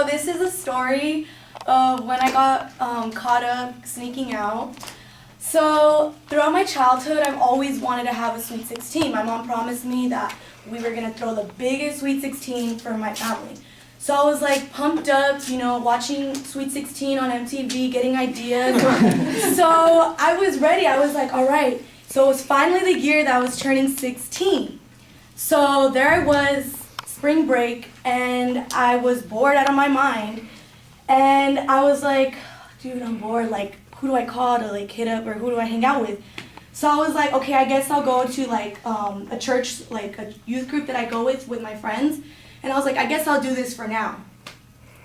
this is a story of when I got caught up sneaking out. So throughout my childhood, I've always wanted to have a Sweet 16. My mom promised me that we were going to throw the biggest Sweet 16 for my family. So I was like pumped up, you know, watching Sweet 16 on MTV, getting ideas. So I was ready. I was like, all right. So it was finally the year that I was turning 16. So there I was, spring break, and I was bored out of my mind. And I was like, dude, I'm bored. Like, who do I call to like hit up, or who do I hang out with? So I was like, okay, I guess I'll go to like a church, like a youth group that I go with my friends. And I was like, I guess I'll do this for now.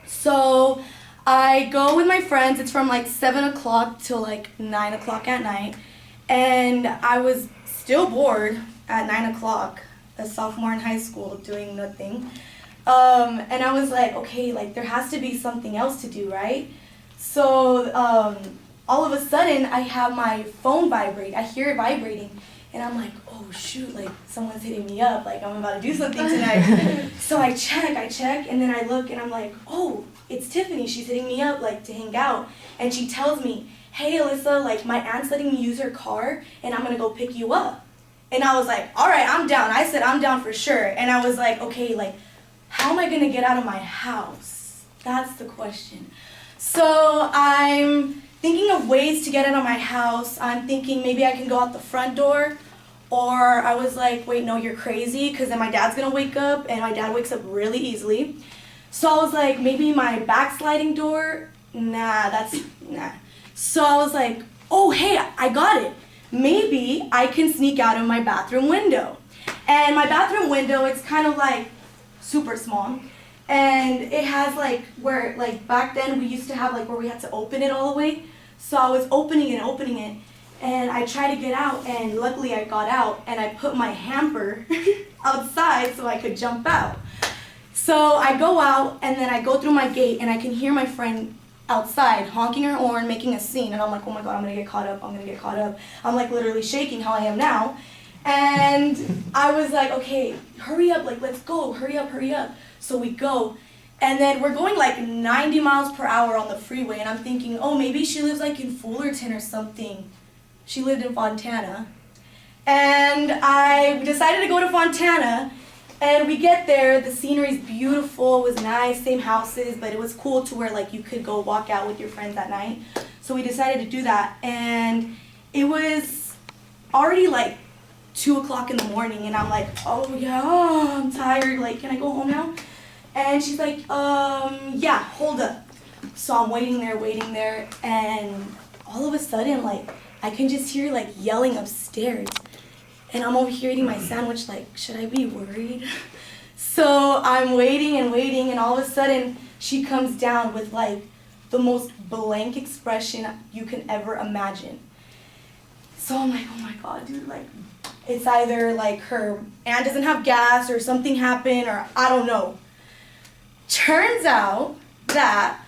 So I go with my friends. It's from like 7 o'clock till like 9 o'clock at night. And I was still bored at 9 o'clock, a sophomore in high school, doing nothing. And I was like, okay, like there has to be something else to do, right? So all of a sudden, I have my phone vibrate. I hear it vibrating, and I'm like, oh shoot, like someone's hitting me up, like I'm about to do something tonight. So I check, and then I look, and I'm like, oh, it's Tiffany. She's hitting me up, like to hang out, and she tells me, hey Alyssa, like my aunt's letting me use her car, and I'm gonna go pick you up. And I was like, all right, I'm down. I said I'm down for sure. And I was like, okay, like how am I gonna get out of my house? That's the question. So I'm thinking of ways to get out of my house. I'm thinking maybe I can go out the front door, or I was like, wait, no, you're crazy, because then my dad's gonna wake up, and my dad wakes up really easily. So I was like, maybe my backsliding door? Nah. So I was like, oh, hey, I got it. Maybe I can sneak out of my bathroom window. And my bathroom window, it's kind of like super small. And it has like where, like back then we used to have like where we had to open it all the way. So I was opening it, and I tried to get out, and luckily I got out, and I put my hamper outside so I could jump out. So I go out, and then I go through my gate, and I can hear my friend outside honking her horn, making a scene, and I'm like, oh my god, I'm gonna get caught up. I'm like literally shaking how I am now. And I was like, okay, hurry up, like let's go, hurry up. So we go, and then we're going like 90 miles per hour on the freeway, and I'm thinking, oh, maybe she lives like in Fullerton or something. She lived in Fontana. And I decided to go to Fontana, and we get there, the scenery's beautiful, it was nice, same houses, but it was cool to where like you could go walk out with your friends at night. So we decided to do that, and it was already like 2 o'clock in the morning, and I'm like, oh yeah, I'm tired, like can I go home now? And she's like, yeah, hold up. So I'm waiting there, and all of a sudden, like, I can just hear, like, yelling upstairs. And I'm over here eating my sandwich, like, should I be worried? So I'm waiting, and all of a sudden, she comes down with, like, the most blank expression you can ever imagine. So I'm like, oh my god, dude, like, it's either, like, her aunt doesn't have gas, or something happened, or I don't know. Turns out that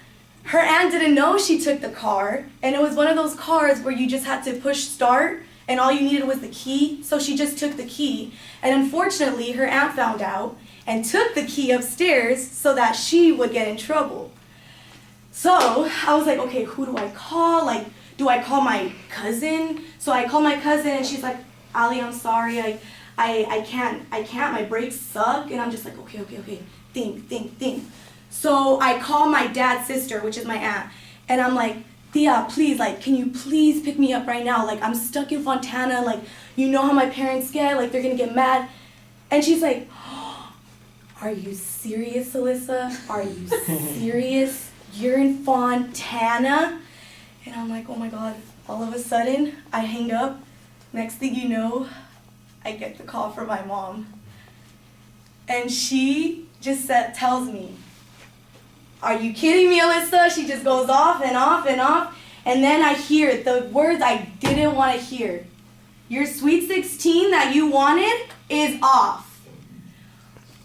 her aunt didn't know she took the car, and it was one of those cars where you just had to push start, and all you needed was the key, so she just took the key. And unfortunately, her aunt found out and took the key upstairs so that she would get in trouble. So I was like, okay, who do I call? Like, do I call my cousin? So I call my cousin, and she's like, Ali, I'm sorry, I can't, my brakes suck. And I'm just like, okay, think. So I call my dad's sister, which is my aunt, and I'm like, Thea, please, like, can you please pick me up right now? Like, I'm stuck in Fontana, like, you know how my parents get, like, they're gonna get mad. And she's like, oh, are you serious, Alyssa? Are you serious? You're in Fontana? And I'm like, oh my god. All of a sudden, I hang up. Next thing you know, I get the call from my mom. And she just tells me, are you kidding me, Alyssa? She just goes off. And then I hear the words I didn't want to hear. Your Sweet 16 that you wanted is off.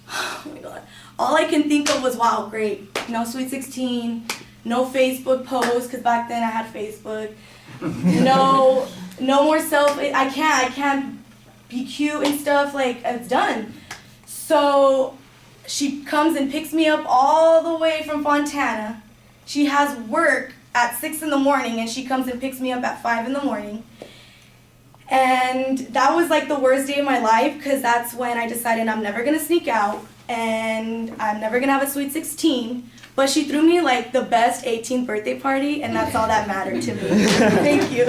Oh my god. All I can think of was, wow, great. No Sweet 16, no Facebook posts, because back then I had Facebook. No more selfie. I can't be cute and stuff, like, it's done. So she comes and picks me up all the way from Fontana. She has work at 6 in the morning, and she comes and picks me up at 5 in the morning. And that was like the worst day of my life, because that's when I decided I'm never gonna sneak out and I'm never gonna have a Sweet 16. But she threw me like the best 18th birthday party, and that's all that mattered to me. Thank you.